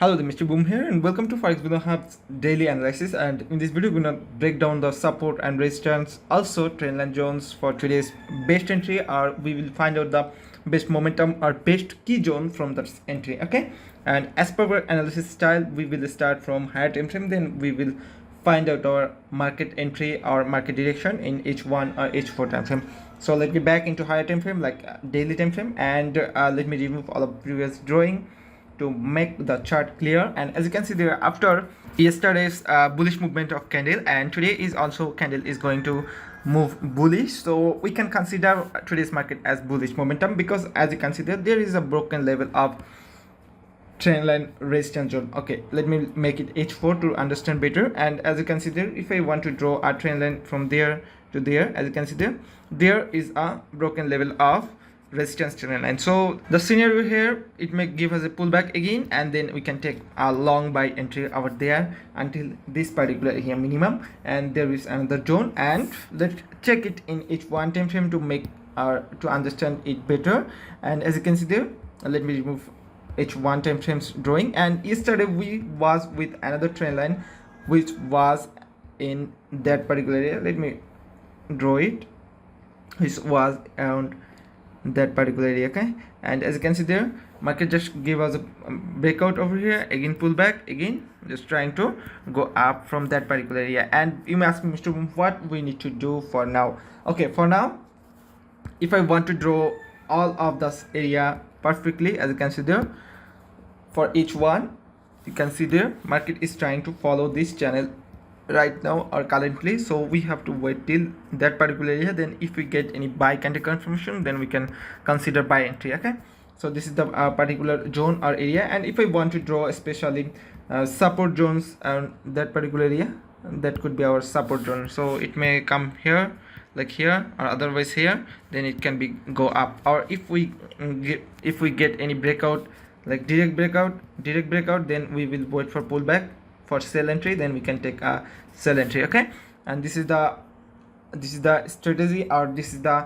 Hello, the Mr. Boom here, and welcome to FX Billionaire Hub's daily analysis. And in this video, we're gonna break down the support and resistance, also trendline zones for today's best entry, or we will find out the best momentum or best key zone from that entry. Okay, and as per our analysis style, we will start from higher time frame, then we will find out our market entry or market direction in H1 or H4 time frame. So let me back into higher time frame, like daily time frame, and let me remove all of previous drawing to make the chart clear. And as you can see there, after yesterday's bullish movement of candle, and today is also candle is going to move bullish, so we can consider today's market as bullish momentum, because as you can see there is a broken level of trendline resistance zone. Okay, let me make it H4 to understand better. And as you can see there, if I want to draw a trend line from there to there, as you can see there is a broken level of resistance trend line. So the scenario here, it may give us a pullback again, and then we can take a long buy entry over there until this particular here minimum, and there is another zone. And let's check it in H1 time frame to make to understand it better. And as you can see there, let me remove H1 time frames drawing. And yesterday we was with another trend line which was in that particular area. Let me draw it, which was around that particular area. Okay, and as you can see there, market just gave us a breakout over here, again pullback, again just trying to go up from that particular area. And you may ask me, Mr. Boom, what we need to do for now? Okay, for now, if I want to draw all of this area perfectly, as you can see there, for each one, you can see there, market is trying to follow this channel right now or currently, so we have to wait till that particular area. Then if we get any buy candle confirmation, then we can consider buy entry. Okay, so this is the particular zone or area. And if I want to draw especially support zones and that particular area, that could be our support zone. So it may come here, like here, or otherwise here, then it can be go up. Or if we get any breakout, like direct breakout, then we will wait for pullback for sell entry, then we can take a sell entry. Okay, and this is the strategy, or this is the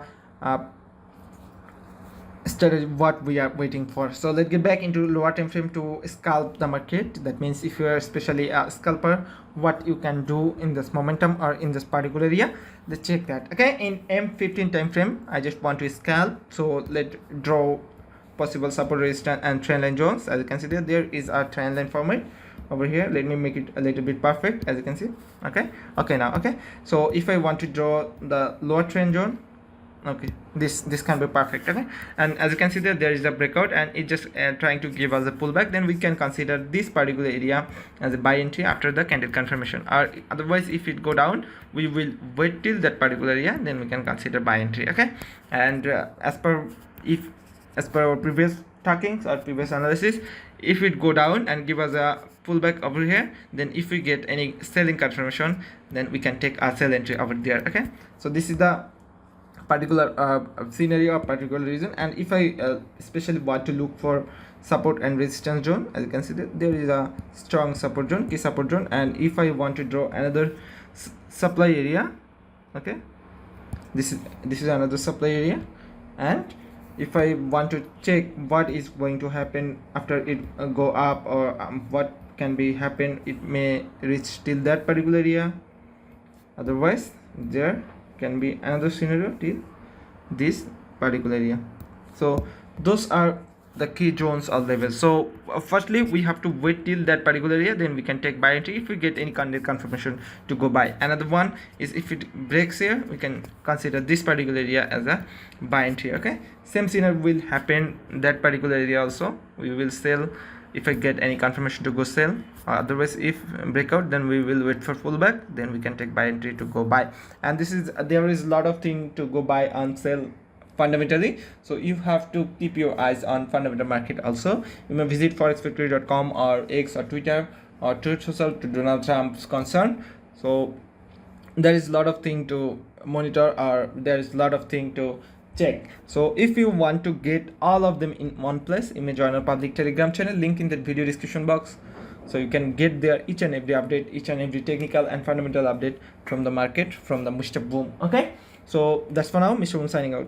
strategy what we are waiting for. So let's get back into lower time frame to scalp the market. That means if you are especially a scalper, what you can do in this momentum or in this particular area, let's check that. Okay, in M15 time frame, I just want to scalp, so let's draw possible support, resistance, and trend line zones. As you can see there is a trend line format over here. Let me make it a little bit perfect, as you can see. Okay now. Okay, so if I want to draw the lower trend zone, okay, this can be perfect. Okay, and as you can see there is a breakout, and it just trying to give us a pullback, then we can consider this particular area as a buy entry after the candle confirmation. Or otherwise, if it go down, we will wait till that particular area, then we can consider buy entry. Okay, and as per our previous talkings or previous analysis, if it go down and give us a pullback over here, then if we get any selling confirmation, then we can take a sell entry over there. Okay, so this is the particular scenario or particular reason. And if I especially want to look for support and resistance zone, as you can see there is a strong support zone, key support zone. And if I want to draw another supply area, okay, this is another supply area. And if I want to check what is going to happen after it go up, or what can be happen, it may reach till that particular area, otherwise there can be another scenario till this particular area. So those are the key zones or levels. So firstly, we have to wait till that particular area, then we can take buy entry if we get any candle confirmation to go buy. Another one is if it breaks here, we can consider this particular area as a buy entry. Okay, same scenario will happen that particular area also. We will sell if I get any confirmation to go sell, or otherwise if breakout, then we will wait for pullback, then we can take buy entry to go buy. And there is a lot of thing to go buy and sell fundamentally, so you have to keep your eyes on fundamental market also. You may visit forexfactory.com or X or Twitter or Truth Social to Donald Trump's concern. So there is a lot of thing to monitor, or there is a lot of thing to check. So if you want to get all of them in one place, you may join our public Telegram channel, link in the video description box, so you can get there each and every update, each and every technical and fundamental update from the market, from the Mr. Boom. Okay, so that's for now. Mr. Boom signing out.